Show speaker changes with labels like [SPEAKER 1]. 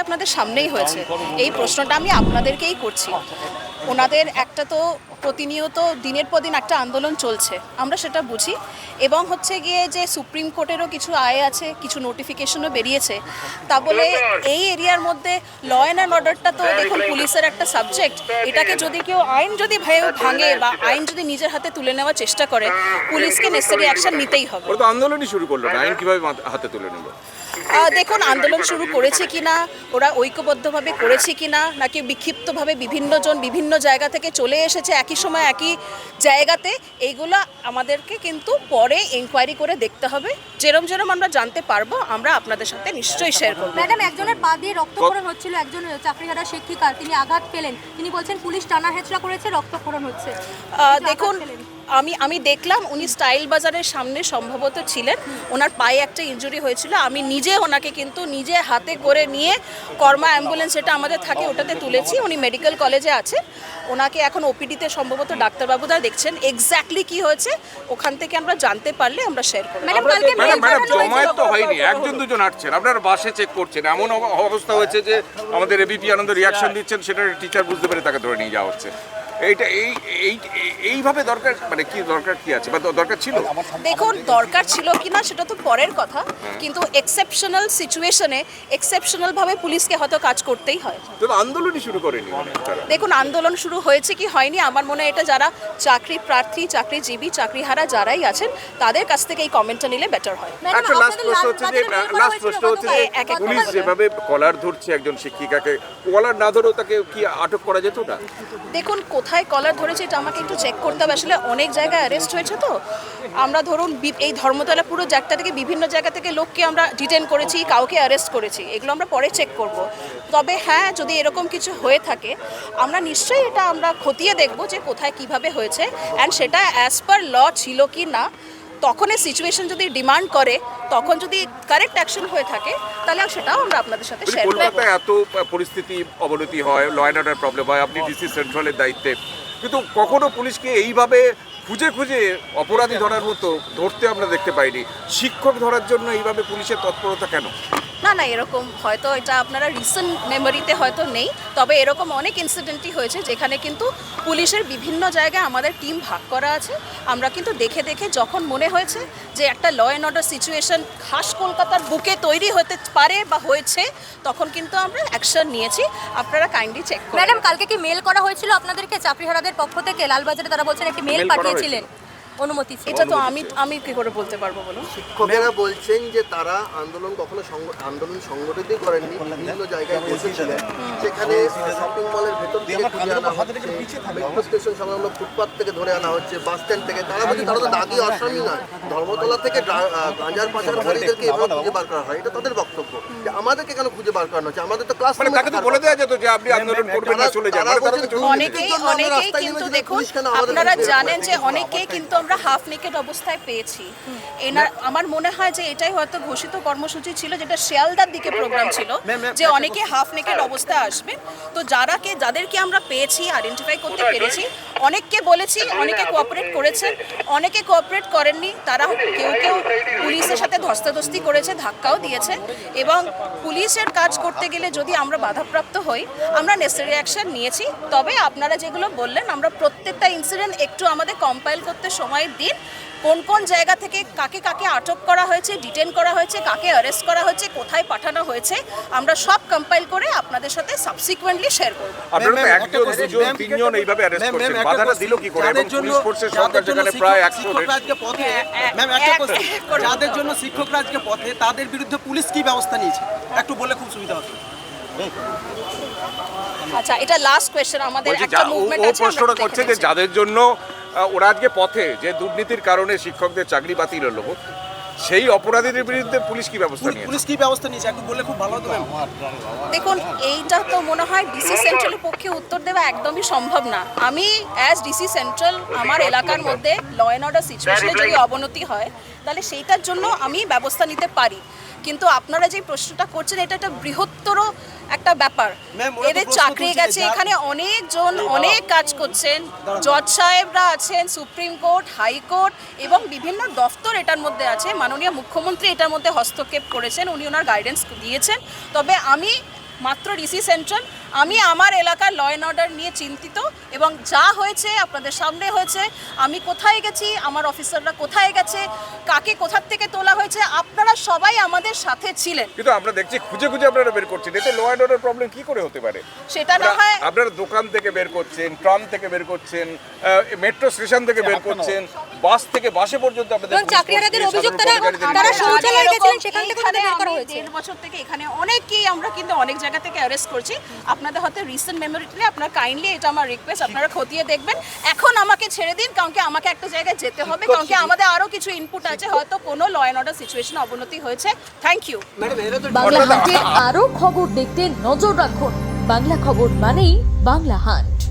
[SPEAKER 1] আপনাদের সামনেই হয়েছে। এই প্রশ্নটা আমি আপনাদেরকেই করছি। ওনাদের একটা তো প্রতিনিয়ত দিনের পর দিন একটা আন্দোলন চলছে, আমরা সেটা বুঝি, এবং হচ্ছে গিয়ে যে সুপ্রিম কোর্টেরও কিছু আছে, কিছু নোটিফিকেশনও বেরিয়েছে। তা বলে এই এরিয়ার মধ্যে ল অ্যান্ড অর্ডারটা তো দেখুন পুলিশের একটা সাবজেক্ট। এটাকে যদি কেউ আইন যদি ভাঙে বা আইন যদি নিজের হাতে তুলে নেওয়ার চেষ্টা করে, পুলিশকে নেসেসারি অ্যাকশন নিতেই হবে।
[SPEAKER 2] ওরা তো আন্দোলনই শুরু করলো না, আইন কিভাবে হাতে তুলে নিল?
[SPEAKER 1] দেখুন, আন্দোলন শুরু করেছে কিনা, ওরা ঐক্যবদ্ধভাবে করেছে কিনা, নাকি বিক্ষিপ্তভাবে বিভিন্নজন বিভিন্ন জায়গা থেকে চলে এসেছে একই সময় একই জায়গাতে, এইগুলো আমাদেরকে কিন্তু পরে এনকোয়ারি করে দেখতে হবে। যেরম যেরম আমরা জানতে পারবো আমরা আপনাদের সাথে নিশ্চয়ই শেয়ার করবো।
[SPEAKER 3] ম্যাডাম, একজনের পা দিয়ে রক্তক্ষরণ হচ্ছিল, একজন চাকরিহারা শিক্ষিকা, তিনি আঘাত পেলেন, তিনি বলছেন পুলিশ টানা হেঁচড়া করেছে, রক্তক্ষরণ হচ্ছে।
[SPEAKER 1] দেখুন, আমি দেখলাম উনি স্টাইল বাজারের সামনে সম্ভবত ছিলেন, ওনার পায়ে একটা ইনজুরি হয়েছিল। আমি নিজে ওনাকে কিন্তু নিজে হাতে করে নিয়ে কর্মা অ্যাম্বুলেন্স যেটা আমাদের থাকে ওটাতে তুলেছি। উনি মেডিকেল কলেজে আছে, ওনাকে এখন ওপিডিতে সম্ভবত ডাক্তারবাবুরা দেখছেন। এক্স্যাক্টলি কি হয়েছে ওখান থেকে আমরা জানতে পারলে আমরা শেয়ার করব।
[SPEAKER 2] ম্যাডাম, জমায়েত তো হয়নি, একজন দুজন হাঁটছেন, আপনারা বাসে চেক করছেন, এমন অবস্থা হয়েছে যে আমাদের এবিপি আনন্দ রিয়াকশন দিচ্ছেন, সেটা টিচার বুঝতে পেরে তাকে ধরে নিয়ে যাওয়া হচ্ছে। এইটা এইভাবে দরকার, মানে কি দরকার কি আছে বা দরকার ছিল?
[SPEAKER 1] দেখুন, দরকার ছিল কিনা সেটা তো পরের কথা, কিন্তু এক্সেপশনাল সিচুয়েশনে এক্সেপশনালভাবে পুলিশকে হয়তো কাজ করতেই হয়।
[SPEAKER 2] তো আন্দোলনই শুরু করেনি তারা।
[SPEAKER 1] দেখুন, আন্দোলন শুরু হয়েছে কি হয়নি, আমার মনে হয় এটা যারা চাকরি প্রার্থী, চাকরিজীবী, চাকরিহারা যারাই আছেন তাদের কাছ থেকে এই কমেন্টটা নিলে বেটার হয়।
[SPEAKER 2] একটা লাস্ট প্রশ্ন হচ্ছে যে পুলিশ যেভাবে কলার ধরছে একজন শিক্ষিকাকে, কলার না ধরেও তাকে কি আটক করা যেত না?
[SPEAKER 1] দেখুন, কোথায় কলার ধরেছে এটা আমাকে একটু চেক করতে হবে। আসলে অনেক জায়গায় অ্যারেস্ট হয়েছে, তো আমরা ধরুন এই ধর্মতলা পুরো জায়গা থেকে বিভিন্ন জায়গা থেকে লোককে আমরা ডিটেন করেছি, কাউকে অ্যারেস্ট করেছি, এগুলো আমরা পরে চেক করব। তবে হ্যাঁ, যদি এরকম কিছু হয়ে থাকে আমরা নিশ্চয়ই এটা আমরা খতিয়ে দেখব যে কোথায় কিভাবে হয়েছে, অ্যান্ড সেটা অ্যাজ পার ল ছিল কি না। তখন এই সিচুয়েশন যদি ডিমান্ড করে, তখন যদি কারেক্ট অ্যাকশন হয়ে থাকে, তাহলে সেটাও আমরা আপনাদের সাথে শেয়ার করব।
[SPEAKER 2] কলকাতায় এত পরিস্থিতি অবনতি হয়, ল অ্যান্ড অর্ডার প্রবলেম হয়, আপনি ডিসি সেন্ট্রালের দায়িত্বে, কিন্তু কখনো পুলিশকে এইভাবে খুঁজে খুঁজে অপরাধী ধরার মতো ধরতে আমরা দেখতে পাইনি। শিক্ষক ধরার জন্য এইভাবে পুলিশের তৎপরতা কেন?
[SPEAKER 1] না, এরকম হয়তো এটা আপনারা রিসেন্ট মেমোরিতে হয়তো নেই, তবে এরকম অনেক ইনসিডেন্টই হয়েছে যেখানে কিন্তু পুলিশের বিভিন্ন জায়গায় আমাদের টিম ভাগ করা আছে। আমরা কিন্তু দেখে দেখে যখন মনে হয়েছে যে একটা ল অ্যান্ড অর্ডার সিচুয়েশন খাস কলকাতার বুকে তৈরি হতে পারে বা হয়েছে, তখন কিন্তু আমরা অ্যাকশন নিয়েছি। আপনারা কাইন্ডলি চেক করুন।
[SPEAKER 3] ম্যাডাম, কালকে কি মেল করা হয়েছিল আপনাদেরকে চাকরিহারাদের পক্ষ থেকে? লালবাজারে তারা বলছেন একটি মেল পাঠিয়েছিলেন, অনুমতি ছিল।
[SPEAKER 1] এটা তো আমি কি করে বলতে পারবো বলুন?
[SPEAKER 4] শিক্ষকেরা বলছেন যে তারা আন্দোলন কখনো আন্দোলন সংগঠিতই করেননি, বিভিন্ন জায়গায় বসেছিলেন, সেখানে শপিং মলের ভেতর থেকে খুঁজে আনা হচ্ছে, মেট্রো স্টেশন সংলগ্ন ফুটপাথ থেকে ধরে আনা হচ্ছে, বাস স্ট্যান্ড থেকে। তারা বলছে তারা তো দাগি আসামি নয়, ধর্মতলা থেকে গাঁজার পাচারকারীদেরকে এভাবে খুঁজে বার করা হয়, এটা তাদের বক্তব্য। যে আমাদেরকে কেন খুঁজে বার করানো হচ্ছে? আমাদের তো ক্লাস
[SPEAKER 2] তাকে তো বলে দেওয়া যেত যে আপনি আন্দোলন করবেন না, চলে যান।
[SPEAKER 1] অনেকেই কিন্তু দেখুন, আপনারা জানেন যে অনেকেই কিন্তু আমরা হাফ নেকেড অবস্থায় পেয়েছি। আমার মনে হয় যে এটাই হয়তো ঘোষিত কর্মসূচি ছিল, যেটা শিয়ালদার দিকে প্রোগ্রাম ছিল, যে অনেকে হাফ নেকেড অবস্থায় আসবে। তো যাদেরকে আমরা পেয়েছি, আইডেন্টিফাই করতে পেরেছি, অনেককে বলেছি, অনেকে কোঅপারেট করেছেন, অনেকে কোঅপারেট করেননি। তারা কেউ পুলিশের সাথে ধস্তাধস্তি করেছে, ধাক্কাও দিয়েছে, এবং পুলিশের কাজ করতে গেলে যদি আমরা বাধাপ্রাপ্ত হই, আমরা নেসেসারি অ্যাকশন নিয়েছি। তবে আপনারা যেগুলো বললেন, আমরা প্রত্যেকটা ইনসিডেন্ট একটু আমাদের কম্পাইল করতে সময় দিন। কোন কোন জায়গা থেকে কাকে কাকে আটক করা হয়েছে, ডিটেন করা হয়েছে, কাকে অ্যারেস্ট করা হয়েছে, কোথায় পাঠানো হয়েছে, আমরা সব কম্পাইল করে আপনাদের সাথে সাবসিকুয়েন্টলি শেয়ার করব।
[SPEAKER 2] আপনারা তো একজন, দুজন, তিনজন এইভাবে অ্যারেস্ট করছেন, বাধাটা দিল কি করে? এবং পুলিশ ফোর্সের সংখ্যা যেখানে প্রায় 100।
[SPEAKER 5] যাদের জন্য শিক্ষকরা আজকে পথে, তাদের বিরুদ্ধে পুলিশ কি ব্যবস্থা নিয়েছে একটু বলে খুব সুবিধা হতো।
[SPEAKER 1] আচ্ছা, এটা লাস্ট কোশ্চেন। আমাদের একটা মুভমেন্ট আছে,
[SPEAKER 2] প্রশ্নটা করছে যে যাদের জন্য ওরা আজকে পথে, যে দুর্নীতির কারণে শিক্ষকদের চাকরি বাতিল হলো, সেই অপরাধীদের বিরুদ্ধে পুলিশ কি ব্যবস্থা নিয়েছে
[SPEAKER 5] একটু বলে খুব ভালো হতো।
[SPEAKER 1] দেখুন, এইটা তো মনে হয় ডিসি সেন্ট্রালের পক্ষে উত্তর দেওয়া একদমই সম্ভব না। আমি অ্যাজ ডিসি সেন্ট্রাল আমার এলাকার মধ্যে ল অ্যান্ড অর্ডার সিচুয়েশনে যদি অবনতি হয়, তাহলে সেইটার জন্য আমি ব্যবস্থা নিতে পারি। কিন্তু আপনারা যে প্রশ্নটা করছেন, এটা একটা বৃহত্তর একটা ব্যাপার। এদের চাকরি গেছে, এখানে অনেকজন অনেক কাজ করছেন, জজ সাহেবরা আছেন, সুপ্রিম কোর্ট, হাইকোর্ট এবং বিভিন্ন দফতর এটার মধ্যে আছে। মাননীয় মুখ্যমন্ত্রী এটার মধ্যে হস্তক্ষেপ করেছেন, উনি ওনার গাইডেন্স দিয়েছেন। তবে আমি মাত্র ডিসি সেন্ট্রাল। আমি আমার এলাকার ল অ্যান্ড অর্ডার নিয়ে চিন্তিত, এবং যা হয়েছে আপনাদের সামনে হয়েছে। আমি কোথায় গেছি, আমার অফিসাররা কোথায় গেছে, কাকে কোথার থেকে তোলা হয়েছে, আপনারা সবাই আমাদের সাথে ছিলেন।
[SPEAKER 2] কিন্তু আমরা দেখছি খুঁজে খুঁজে আপনারা বের করছেন, এতে ল অ্যান্ড অর্ডার প্রবলেম কি করে হতে পারে?
[SPEAKER 1] সেটা না হয়
[SPEAKER 2] আপনারা দোকান থেকে বের করছেন, ট্রাম থেকে বের করছেন, মেট্রো স্টেশন থেকে বের করছেন, বাস থেকে বাসে পর্যন্ত আপনাদের
[SPEAKER 3] এবং চাকরিহারাদের অভিযোগ তারা শৌচালয়ে গেছিলেন, সেখান থেকে তাদের বের করা হয়েছে।
[SPEAKER 1] 1.5 বছর থেকে এখানে অনেকেই আমরা কিন্তু অনেক জায়গা থেকে অ্যারেস্ট করছি। আপনাদের হয়তো রিসেন্ট মেমোরিতে আপনারা কাইন্ডলি, এটা আমার রিকোয়েস্ট, আপনারা খতিয়ে দেখবেন। এখন আমাকে ছেড়ে দিন, কারণ কি আমাকে একটা জায়গায় যেতে হবে, কারণ কি আমাদের আরো কিছু ইনপুট আছে, হয়তো কোনো ল অ্যান্ড অর্ডার সিচুয়েশন অবনতি হয়েছে। Thank you.
[SPEAKER 6] বাংলা হাটের আরো খবর দেখতে নজর রাখুন। বাংলা খবর মানেই বাংলা হাট।